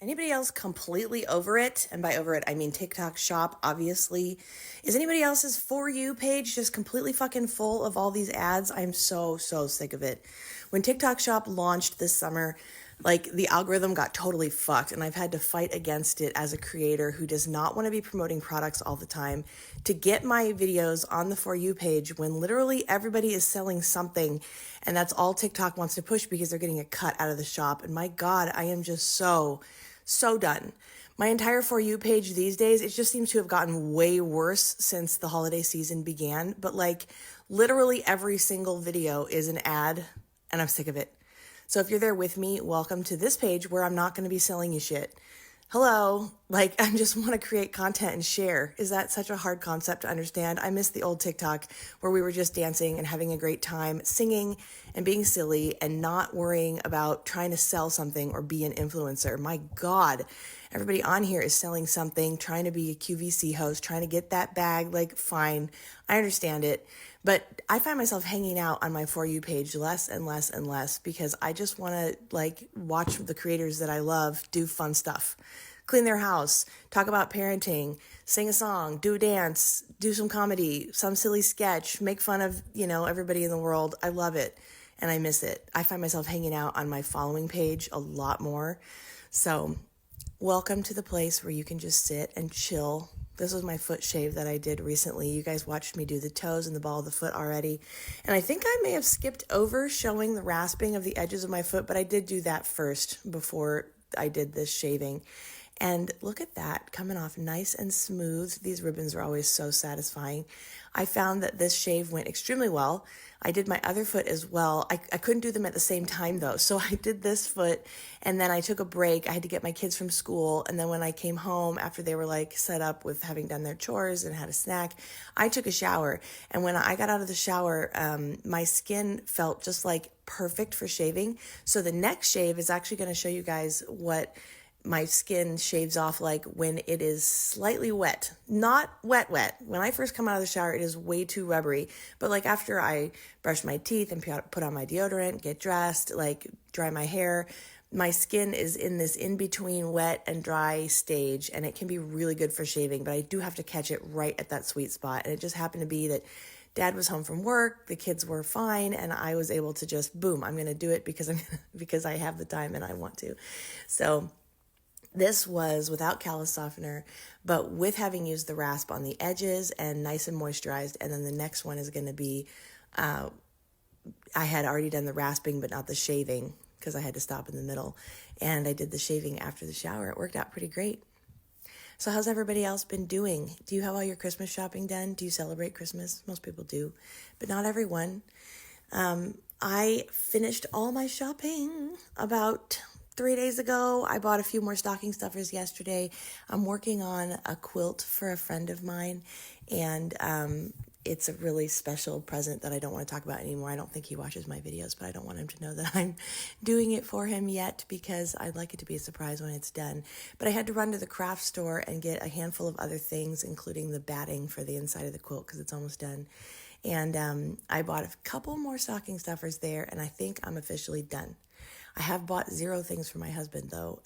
Anybody else completely over it? And by over it, I mean TikTok Shop, obviously. Is anybody else's For You page just completely fucking full of all these ads? I'm so sick of it. When TikTok Shop launched this summer, like the algorithm got totally fucked, and I've had to fight against it as a creator who does not want to be promoting products all the time to get my videos on the For You page when literally everybody is selling something, and that's all TikTok wants to push because they're getting a cut out of the shop. And my God, I am just so done. My entire For You page these days, it just seems to have gotten way worse since the holiday season began. But like literally every single video is an ad, and I'm sick of it. So if you're there with me, welcome to this page where I'm not going to be selling you shit. Hello, like I just want to create content and share. Is that such a hard concept to understand? I miss the old TikTok where we were just dancing and having a great time, singing and being silly and not worrying about trying to sell something or be an influencer. My God, everybody on here is selling something, trying to be a QVC host, trying to get that bag. Like, fine, I understand it. But I find myself hanging out on my For You page less and less and less because I just want to like watch the creators that I love do fun stuff. Clean their house, talk about parenting, sing a song, do a dance, do some comedy, some silly sketch, make fun of, everybody in the world. I love it and I miss it. I find myself hanging out on my following page a lot more. So welcome to the place where you can just sit and chill. This was my foot shave that I did recently. You guys watched me do the toes and the ball of the foot already. And I think I may have skipped over showing the rasping of the edges of my foot, but I did do that first before I did this shaving. And look at that, coming off nice and smooth. These ribbons are always so satisfying. I found that this shave went extremely well. I did my other foot as well. I couldn't do them at the same time though. So I did this foot and then I took a break. I had to get my kids from school. And then when I came home after they were like set up with having done their chores and had a snack, I took a shower. And when I got out of the shower, my skin felt just like perfect for shaving. So the next shave is actually going to show you guys what my skin shaves off like when it is slightly wet, not wet. When I first come out of the shower, it is way too rubbery. But like after I brush my teeth and put on my deodorant, get dressed, like dry my hair, my skin is in this in-between wet and dry stage, and it can be really good for shaving, but I do have to catch it right at that sweet spot. And it just happened to be that Dad was home from work, the kids were fine, and I was able to just, boom, I'm going to do it because I have the time and I want to. So this was without callus softener, but with having used the rasp on the edges and nice and moisturized. And then the next one is going to be, I had already done the rasping, but not the shaving because I had to stop in the middle. And I did the shaving after the shower. It worked out pretty great. So how's everybody else been doing? Do you have all your Christmas shopping done? Do you celebrate Christmas? Most people do, but not everyone. I finished all my shopping about 3 days ago. I bought a few more stocking stuffers yesterday. I'm working on a quilt for a friend of mine, and it's a really special present that I don't want to talk about anymore. I don't think he watches my videos, but I don't want him to know that I'm doing it for him yet because I'd like it to be a surprise when it's done. But I had to run to the craft store and get a handful of other things, including the batting for the inside of the quilt because it's almost done. And I bought a couple more stocking stuffers there, and I think I'm officially done. I have bought 0 things for my husband, though.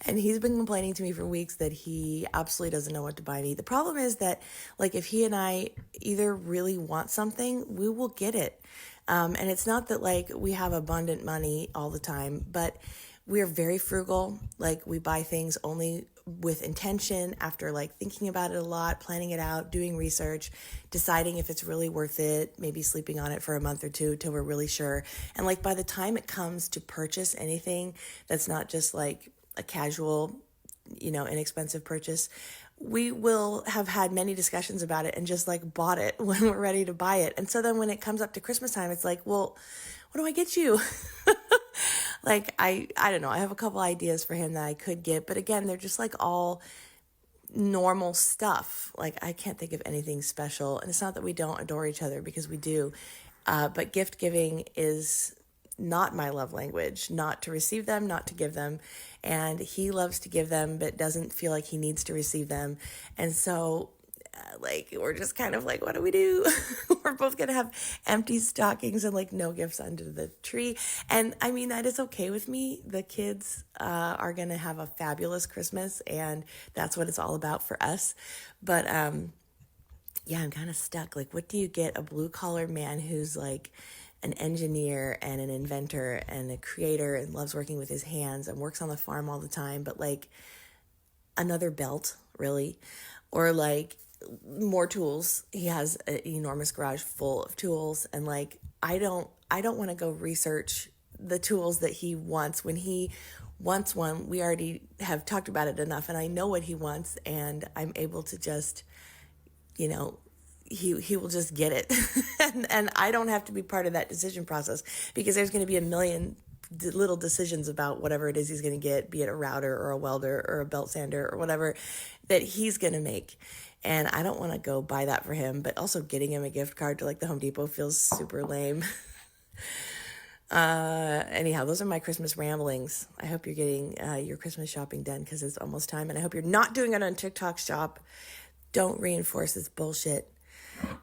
And he's been complaining to me for weeks that he absolutely doesn't know what to buy me. The problem is that, like, if he and I either really want something, we will get it. And it's not that, like, we have abundant money all the time, but we're very frugal. Like, we buy things only with intention after, like, thinking about it a lot, planning it out, doing research, deciding if it's really worth it, maybe sleeping on it for a month or two till we're really sure. And, like, by the time it comes to purchase anything that's not just, like, a casual, inexpensive purchase, we will have had many discussions about it and just, like, bought it when we're ready to buy it. And so then when it comes up to Christmas time, it's like, well, what do I get you? Like, I don't know. I have a couple ideas for him that I could get, but again, they're just like all normal stuff. Like, I can't think of anything special. And it's not that we don't adore each other, because we do. But gift giving is not my love language, not to receive them, not to give them. And he loves to give them, but doesn't feel like he needs to receive them. And so like, we're just kind of like, what do we do? We're both going to have empty stockings and like no gifts under the tree. And I mean, that is okay with me. The kids are going to have a fabulous Christmas, and that's what it's all about for us. But yeah, I'm kind of stuck. Like, what do you get a blue collar man who's like an engineer and an inventor and a creator and loves working with his hands and works on the farm all the time, but like another belt, really? Or like more tools. He has an enormous garage full of tools, and like I don't want to go research the tools that he wants. When he wants one, we already have talked about it enough, and I know what he wants, and I'm able to just, you know, he will just get it. and I don't have to be part of that decision process, because there's going to be a million little decisions about whatever it is he's going to get, be it a router or a welder or a belt sander or whatever, that he's going to make. And I don't want to go buy that for him, but also getting him a gift card to like the Home Depot feels super lame. Anyhow, those are my Christmas ramblings. I hope you're getting your Christmas shopping done, because it's almost time, and I hope you're not doing it on TikTok Shop. Don't reinforce this bullshit.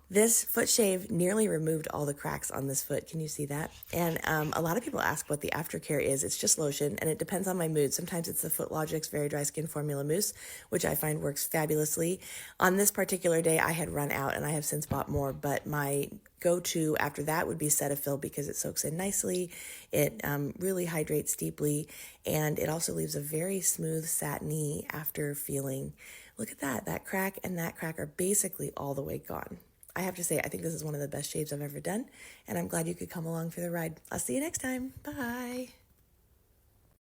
This foot shave nearly removed all the cracks on this foot. Can you see that? And a lot of people ask what the aftercare is. It's just lotion, and it depends on my mood. Sometimes it's the FootLogic's Very Dry Skin Formula Mousse, which I find works fabulously. On this particular day, I had run out, and I have since bought more, but my go-to after that would be Cetaphil, because it soaks in nicely. It really hydrates deeply, and it also leaves a very smooth, satiny after feeling. Look at that. That crack and that crack are basically all the way gone. I have to say, I think this is one of the best shaves I've ever done, and I'm glad you could come along for the ride. I'll see you next time. Bye.